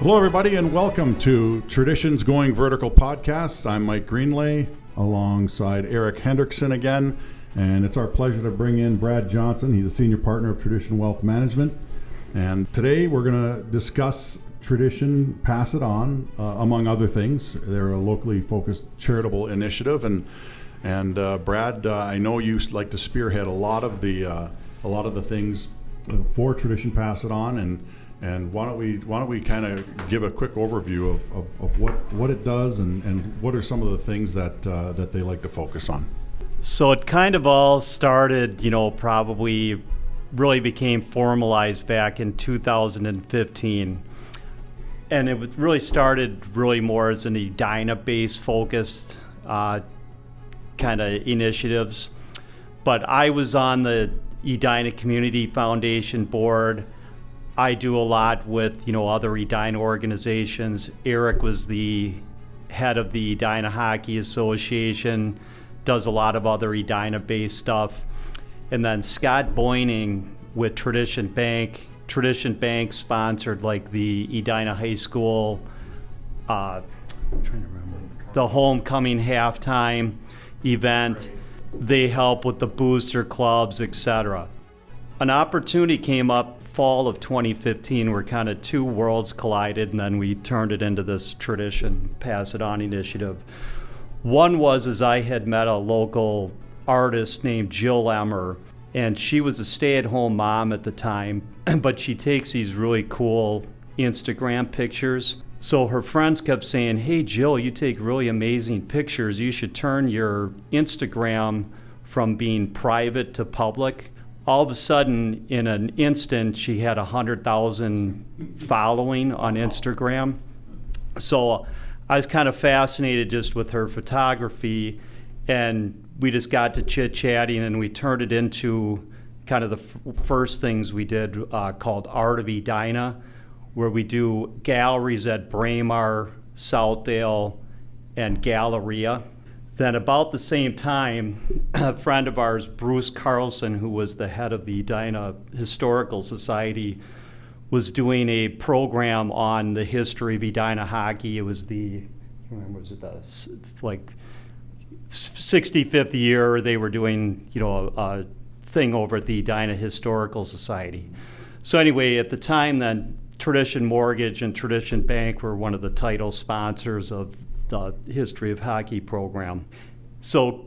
Hello, everybody, and welcome to Traditions Going Vertical podcast. I'm Mike Greenlay alongside Erik Hendrikson again, and it's our pleasure to bring in Brad Johnson. He's a senior partner of Tradition Wealth Management, and today we're going to discuss Tradition Pass It On, among other things. They're a locally focused charitable initiative, and Brad, I know you like to spearhead a lot of the things for Tradition Pass It On, and why don't we kind of give a quick overview of what it does and what are some of the things that they like to focus on? So it kind of all started, probably really became formalized back in 2015. And it really started more as an Edina-based focused kind of initiatives. But I was on the Edina Community Foundation board. I do a lot with, other Edina organizations. Erik was the head of the Edina Hockey Association, does a lot of other Edina-based stuff. And then Scott Boyning with Tradition Bank. Tradition Bank sponsored like the Edina High School, I'm trying to remember, the homecoming halftime event. They help with the booster clubs, etc. An opportunity came up fall of 2015 where kind of two worlds collided, and then we turned it into this Tradition Pass It On initiative. One was as I had met a local artist named Jill Emmer, and she was a stay-at-home mom at the time, but she takes these really cool Instagram pictures. So her friends kept saying, "Hey Jill, you take really amazing pictures. You should turn your Instagram from being private to public." All of a sudden, in an instant, she had 100,000 following on Instagram. So I was kind of fascinated just with her photography, and we just got to chit-chatting, and we turned it into kind of the first things we did called Art of Edina, where we do galleries at Braemar, Southdale, and Galleria. Then about the same time, a friend of ours, Bruce Carlson, who was the head of the Edina Historical Society, was doing a program on the history of Edina hockey. It was the 65th year. They were doing, a thing over at the Edina Historical Society. So anyway, at the time then, Tradition Mortgage and Tradition Bank were one of the title sponsors of the History of Hockey program. So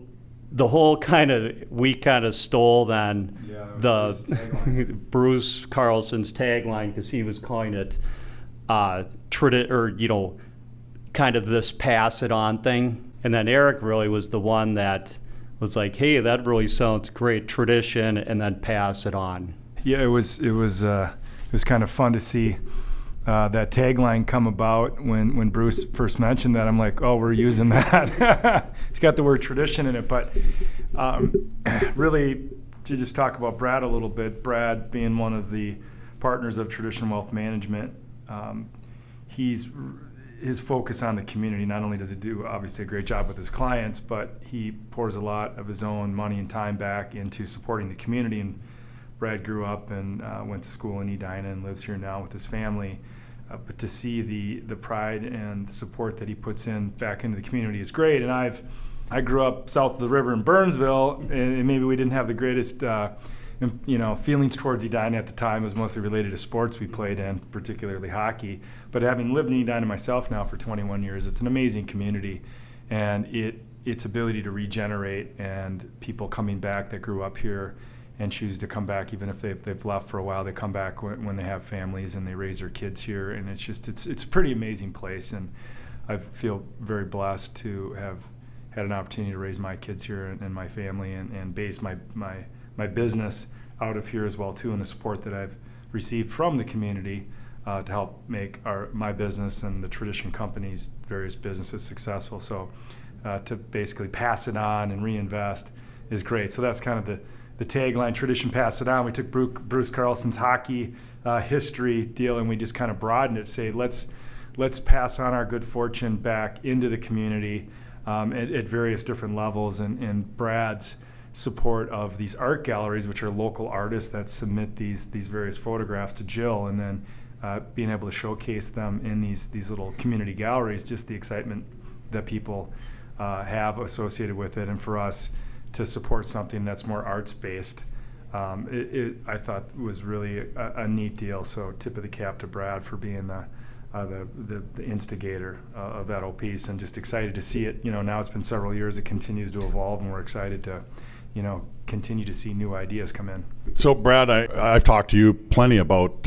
the whole we stole then the Bruce Carlson's tagline, because he was calling it kind of this pass it on thing. And then Erik really was the one that was like, "Hey, that really sounds great, tradition," and then pass it on. Yeah, it was kind of fun to see that tagline come about when Bruce first mentioned that. I'm like, oh, we're using that. It's got the word tradition in it. But really, to just talk about Brad a little bit, Brad being one of the partners of Tradition Wealth Management, his focus on the community. Not only does he do obviously a great job with his clients, but he pours a lot of his own money and time back into supporting the community. And Brad grew up and went to school in Edina and lives here now with his family. But to see the pride and the support that he puts in back into the community is great. And I grew up south of the river in Burnsville, and maybe we didn't have the greatest feelings towards Edina at the time. It was mostly related to sports we played in, particularly hockey. But having lived in Edina myself now for 21 years, it's an amazing community, and its ability to regenerate and people coming back that grew up here and choose to come back, even if they've left for a while. They come back when they have families and they raise their kids here, and it's a pretty amazing place. And I feel very blessed to have had an opportunity to raise my kids here and my family and base my business out of here as well too, and the support that I've received from the community to help make my business and the Tradition company's various businesses successful. So to basically pass it on and reinvest is great. So that's kind of the tagline, Tradition Pass It On. We took Bruce Carlson's hockey history deal and we just kind of broadened it, say let's pass on our good fortune back into the community at various different levels. And Brad's support of these art galleries, which are local artists that submit these various photographs to Jill, and then being able to showcase them in these little community galleries, just the excitement that people have associated with it, and for us to support something that's more arts-based, I thought was really a neat deal. So tip of the cap to Brad for being the instigator of that whole piece, and just excited to see it. Now it's been several years, it continues to evolve, and we're excited to continue to see new ideas come in. So, Brad, I've talked to you plenty about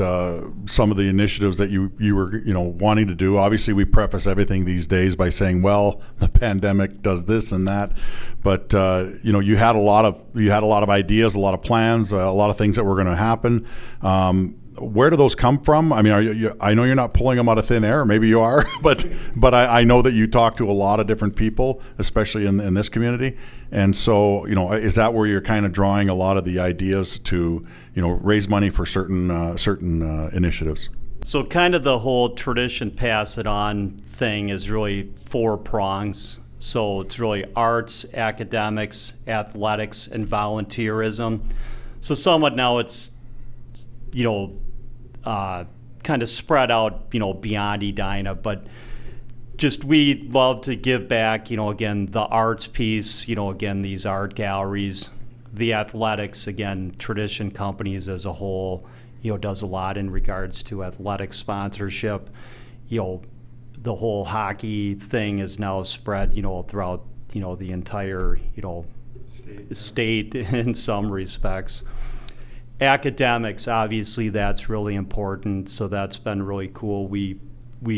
some of the initiatives that you were wanting to do. Obviously, we preface everything these days by saying, well, the pandemic does this and that, but you had a lot of ideas, a lot of plans, a lot of things that were going to happen. Where do those come from? I mean, I know you're not pulling them out of thin air. Maybe you are, but I know that you talk to a lot of different people, especially in this community. And so, is that where you're kind of drawing a lot of the ideas to, raise money for certain initiatives? So kind of the whole tradition pass it on thing is really 4 prongs. So it's really arts, academics, athletics, and volunteerism. So somewhat now it's, kind of spread out, beyond Edina, but just we love to give back, again, the arts piece, again, these art galleries, the athletics, again, Tradition Companies as a whole, does a lot in regards to athletic sponsorship. The whole hockey thing is now spread, throughout, the entire, state in some respects. Academics, obviously, that's really important, so that's been really cool. We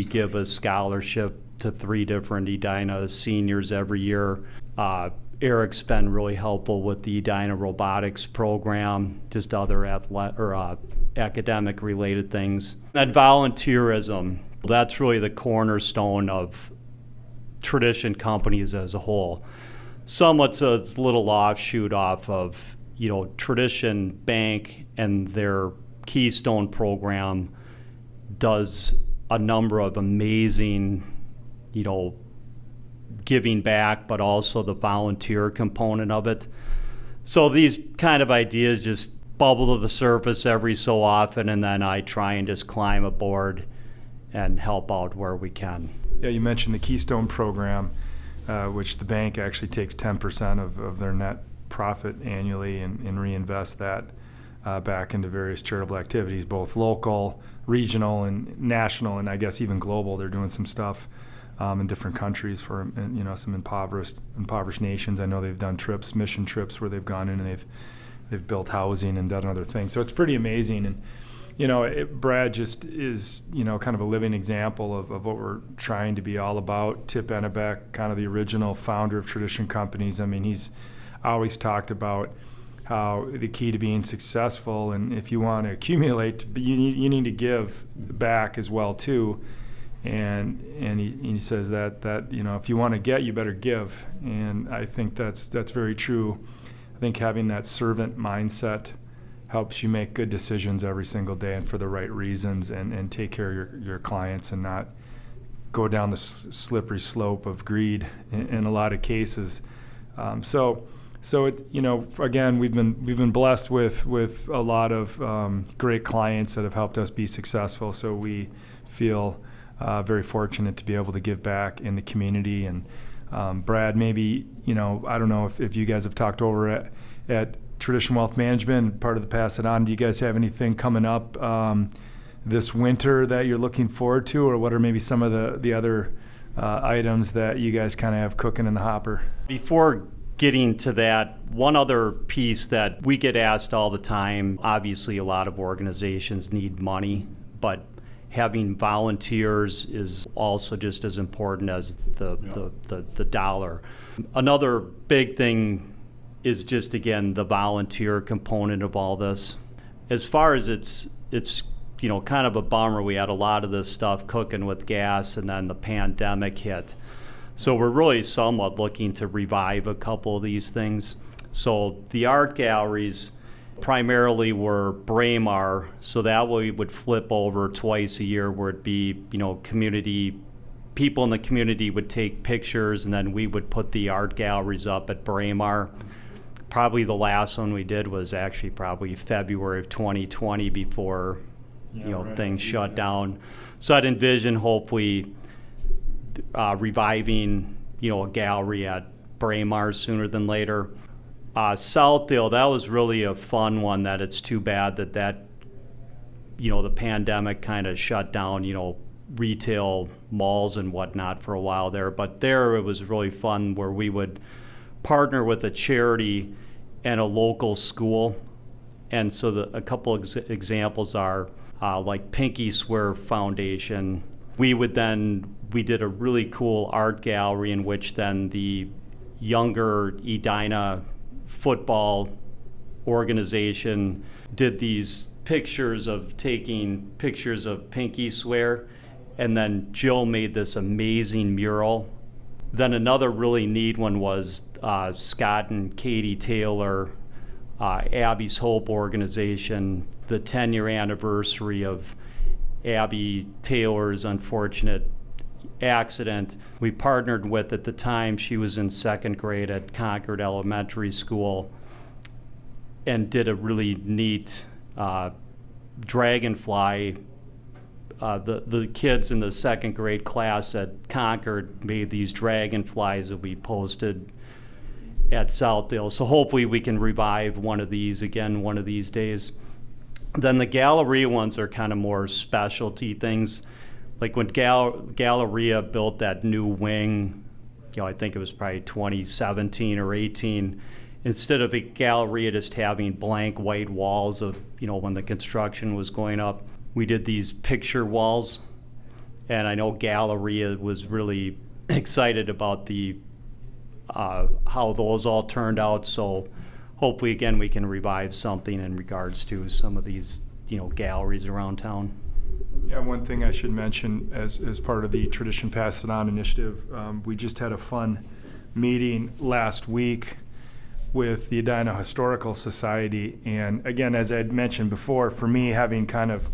give a scholarship to 3 different Edina seniors every year. Erik's been really helpful with the Edina robotics program, just other academic related things. And volunteerism, that's really the cornerstone of Tradition Companies as a whole. Somewhat a little offshoot off of Tradition Bank, and their Keystone Program does a number of amazing, giving back, but also the volunteer component of it. So these kind of ideas just bubble to the surface every so often, and then I try and just climb aboard and help out where we can. Yeah, you mentioned the Keystone Program, which the bank actually takes 10% of their net profit annually and reinvest that back into various charitable activities, both local, regional, and national, and I guess even global. They're doing some stuff in different countries for some impoverished nations. I know they've done mission trips where they've gone in and they've built housing and done other things. So it's pretty amazing. And Brad just is kind of a living example of what we're trying to be all about. Tip Ennebeck, kind of the original founder of Tradition Companies. I mean, he's always talked about how the key to being successful, and if you want to accumulate, you need to give back as well too. And he says that if you want to get, you better give. And I think that's very true. I think having that servant mindset helps you make good decisions every single day and for the right reasons, and take care of your clients and not go down the slippery slope of greed in a lot of cases. So it, again, we've been blessed with a lot of great clients that have helped us be successful. So we feel very fortunate to be able to give back in the community. And Brad, maybe I don't know if you guys have talked over at Tradition Wealth Management, part of the Pass It On. Do you guys have anything coming up this winter that you're looking forward to, or what are maybe some of the other items that you guys kind of have cooking in the hopper? Before getting to that, one other piece that we get asked all the time, obviously a lot of organizations need money, but having volunteers is also just as important as the dollar. Another big thing is just, again, the volunteer component of all this. As far as it's kind of a bummer, we had a lot of this stuff cooking with gas, and then the pandemic hit. So we're really somewhat looking to revive a couple of these things. So the art galleries primarily were Braemar, so that way would flip over twice a year, where it'd be, people in the community would take pictures, and then we would put the art galleries up at Braemar. Probably the last one we did was actually probably February of 2020, before things shut down. So I'd envision hopefully reviving, a gallery at Braemar sooner than later. Southdale, that was really a fun one. That it's too bad that the pandemic kind of shut down, retail malls and whatnot for a while there. But there it was really fun where we would partner with a charity and a local school. And so a couple examples are like Pinky Swear Foundation. We did a really cool art gallery in which then the younger Edina football organization did these taking pictures of Pinky Swear, and then Jill made this amazing mural. Then another really neat one was Scott and Katie Taylor, Abby's Hope organization, the 10-year anniversary of Abby Taylor's unfortunate accident. We partnered with, at the time, she was in second grade at Concord Elementary School, and did a really neat dragonfly. The kids in the second grade class at Concord made these dragonflies that we posted at Southdale. So hopefully we can revive one of these again one of these days. Then the Galleria ones are kind of more specialty things. Like when Galleria built that new wing, I think it was probably 2017 or 18, instead of a Galleria just having blank white walls of, when the construction was going up, we did these picture walls. And I know Galleria was really excited about the how those all turned out. So hopefully, again, we can revive something in regards to some of these, galleries around town. Yeah, one thing I should mention as part of the Tradition Pass It On initiative, we just had a fun meeting last week with the Edina Historical Society. And again, as I'd mentioned before, for me, having kind of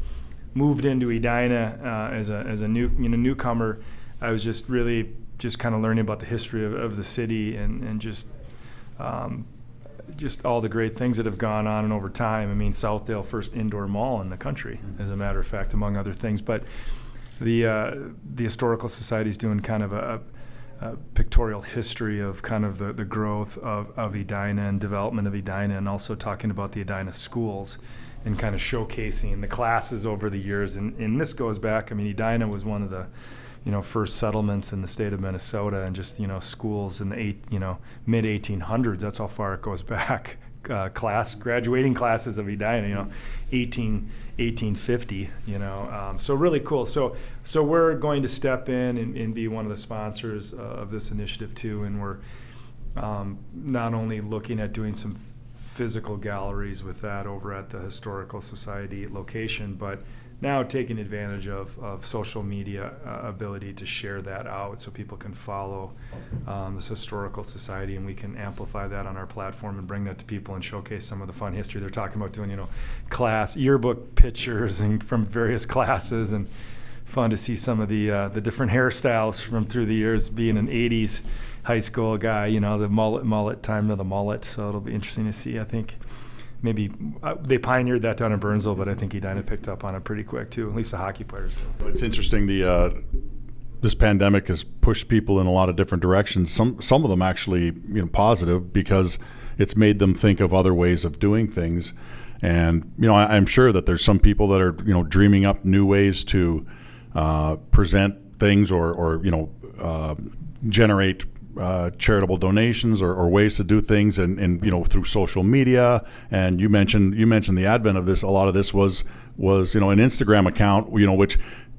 moved into Edina as a newcomer, I was just really kind of learning about the history of the city and just all the great things that have gone on and over time. I mean, Southdale, first indoor mall in the country, as a matter of fact, among other things. But the Historical Society is doing kind of a pictorial history of kind of the growth of Edina and development of Edina, and also talking about the Edina schools and kind of showcasing the classes over the years. And this goes back, Edina was one of the first settlements in the state of Minnesota, and just, schools in the mid 1800s. That's how far it goes back. Graduating classes of Edina, 1850. So really cool. So we're going to step in and be one of the sponsors of this initiative too, and we're not only looking at doing some physical galleries with that over at the Historical Society location, but now taking advantage of social media ability to share that out so people can follow this Historical Society, and we can amplify that on our platform and bring that to people and showcase some of the fun history. They're talking about doing, class yearbook pictures and from various classes, and fun to see some of the different hairstyles from through the years, being an 80s high school guy, the mullet time of the mullet. So it'll be interesting to see. I think maybe they pioneered that down in Burnsville, but I think Edina picked up on it pretty quick too. At least the hockey players do. It's interesting. This pandemic has pushed people in a lot of different directions. Some of them actually, positive, because it's made them think of other ways of doing things. And I'm sure that there's some people that are dreaming up new ways to present things or generate charitable donations or ways to do things, and through social media. And you mentioned the advent of this. A lot of this was an Instagram account, which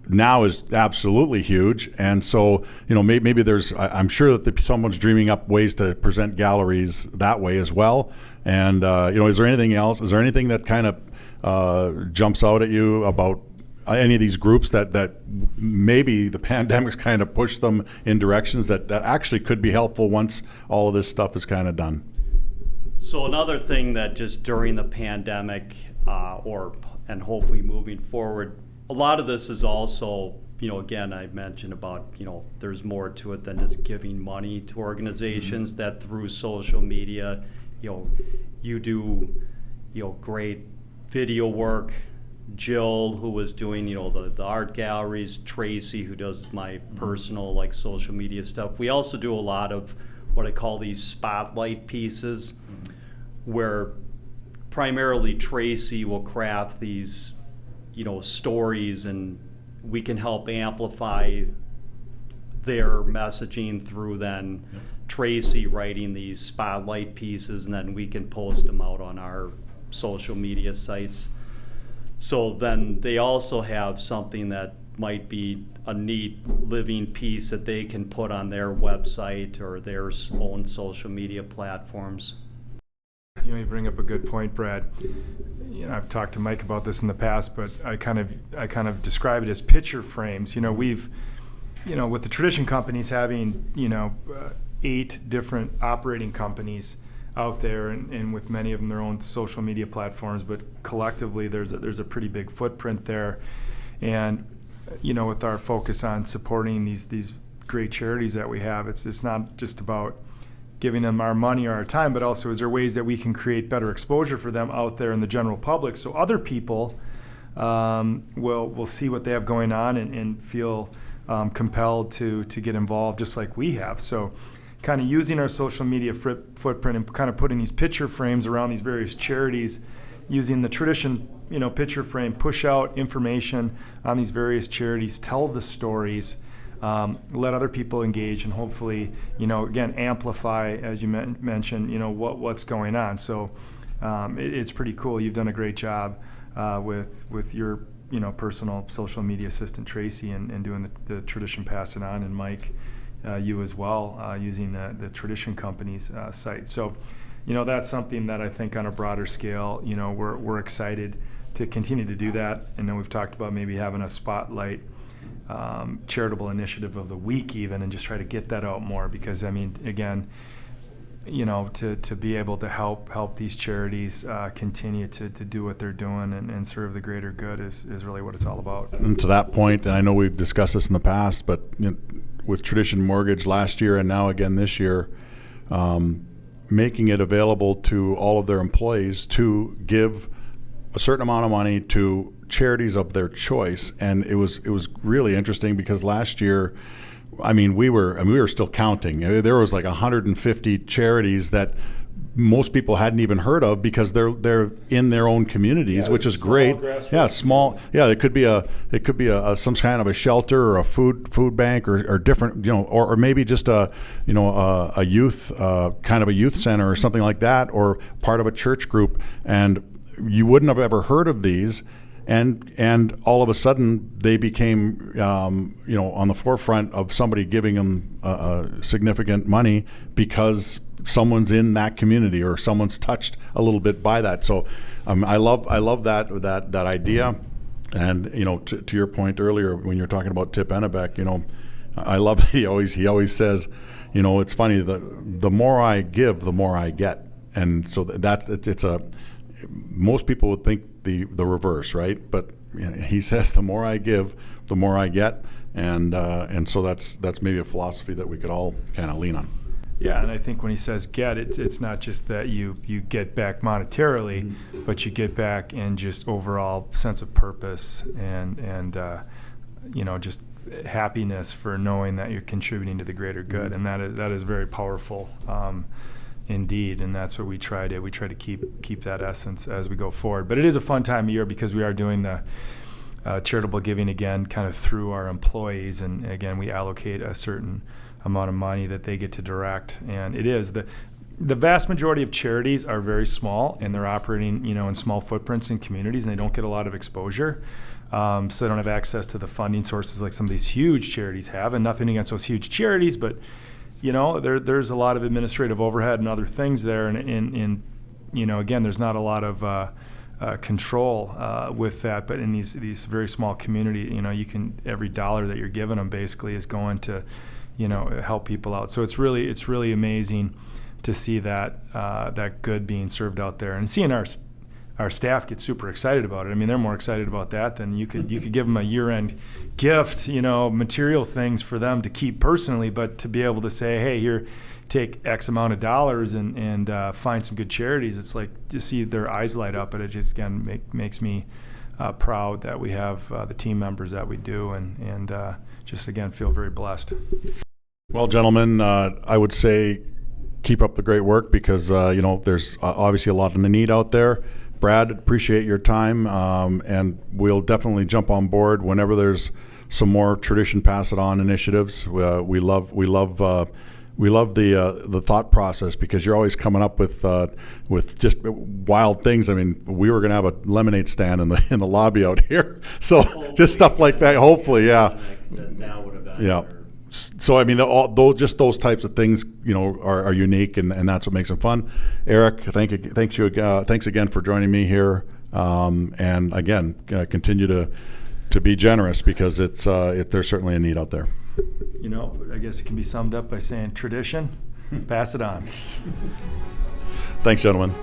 now is absolutely huge. And so maybe there's, I'm sure that someone's dreaming up ways to present galleries that way as well. And is there anything else? Is there anything that kind of jumps out at you about any of these groups that maybe the pandemic's kind of pushed them in directions that actually could be helpful once all of this stuff is kind of done? So another thing that just during the pandemic, and hopefully moving forward, a lot of this is also, again, I mentioned about, there's more to it than just giving money to organizations. That through social media, you do, great video work, Jill, who was doing, the art galleries, Tracy, who does my personal, like, social media stuff. We also do a lot of what I call these spotlight pieces, where primarily Tracy will craft these, stories, and we can help amplify their messaging through then Tracy writing these spotlight pieces, and then we can post them out on our social media sites. So then they also have something that might be a neat living piece that they can put on their website or their own social media platforms. You bring up a good point, Brad. I've talked to Mike about this in the past, but I kind of describe it as picture frames. We've, with the tradition companies having, 8 different operating companies out there, and with many of them their own social media platforms, but collectively there's a pretty big footprint there. And with our focus on supporting these great charities that we have, it's not just about giving them our money or our time, but also is there ways that we can create better exposure for them out there in the general public, so other people will see what they have going on and feel compelled to get involved just like we have. So kind of using our social media footprint and kind of putting these picture frames around these various charities, using the tradition, picture frame, push out information on these various charities, tell the stories, let other people engage, and hopefully, again, amplify, as you mentioned, what's going on. So it's pretty cool. You've done a great job with your, personal social media assistant, Tracy, and doing the tradition Pass It On, and Mike, you as well, using the tradition company's site. So, that's something that I think on a broader scale, we're excited to continue to do that. And then we've talked about maybe having a spotlight charitable initiative of the week even, and just try to get that out more, because again, to be able to help these charities continue to do what they're doing and serve the greater good is really what it's all about. And to that point, and I know we've discussed this in the past, but with Tradition Mortgage last year and now again this year, making it available to all of their employees to give a certain amount of money to charities of their choice. And it was really interesting, because last year, we were still counting. There was like 150 charities that most people hadn't even heard of, because they're in their own communities, which is great. Yeah, small. Yeah, it could be a some kind of a shelter or a food bank or different, or maybe just a youth kind of a youth center or something like that, or part of a church group, and you wouldn't have ever heard of these. And all of a sudden they became, on the forefront of somebody giving them significant money because someone's in that community or someone's touched a little bit by that. So I love that idea. And to your point earlier when you're talking about Tip Ennebeck, I love that he always says, it's funny, the more I give, the more I get. And so most people would think the reverse, right? But he says the more I give, the more I get, and so that's maybe a philosophy that we could all kind of lean on. Yeah, and I think when he says get, it's not just that you get back monetarily, but you get back in just overall sense of purpose and just happiness for knowing that you're contributing to the greater good, and that is very powerful. Indeed, and that's what we try to keep that essence as we go forward. But it is a fun time of year because we are doing the charitable giving again, kind of through our employees, and again we allocate a certain amount of money that they get to direct. And it is the vast majority of charities are very small, and they're operating in small footprints in communities, and they don't get a lot of exposure. So they don't have access to the funding sources like some of these huge charities have. And nothing against those huge charities, but there's a lot of administrative overhead and other things there, and again, there's not a lot of control with that. But in these very small community, every dollar that you're giving them basically is going to, help people out. So it's really amazing to see that good being served out there, and seeing our staff get super excited about it. They're more excited about that than you could give them a year-end gift, material things for them to keep personally, but to be able to say, hey, here, take X amount of dollars and find some good charities. It's like to see their eyes light up, and it just again makes me proud that we have the team members that we do, and just again feel very blessed. Well, gentlemen, I would say keep up the great work because there's obviously a lot of need out there. Brad, appreciate your time, and we'll definitely jump on board whenever there's some more Tradition Pass It On initiatives. We love the thought process because you're always coming up with just wild things. I mean, we were going to have a lemonade stand in the lobby out here, so just stuff like that. Hopefully, yeah, yeah. So I mean, just those types of things, are unique, and that's what makes them fun. Erik, thanks again for joining me here, and again, continue to be generous because there's certainly a need out there. I guess it can be summed up by saying tradition, pass it on. Thanks, gentlemen.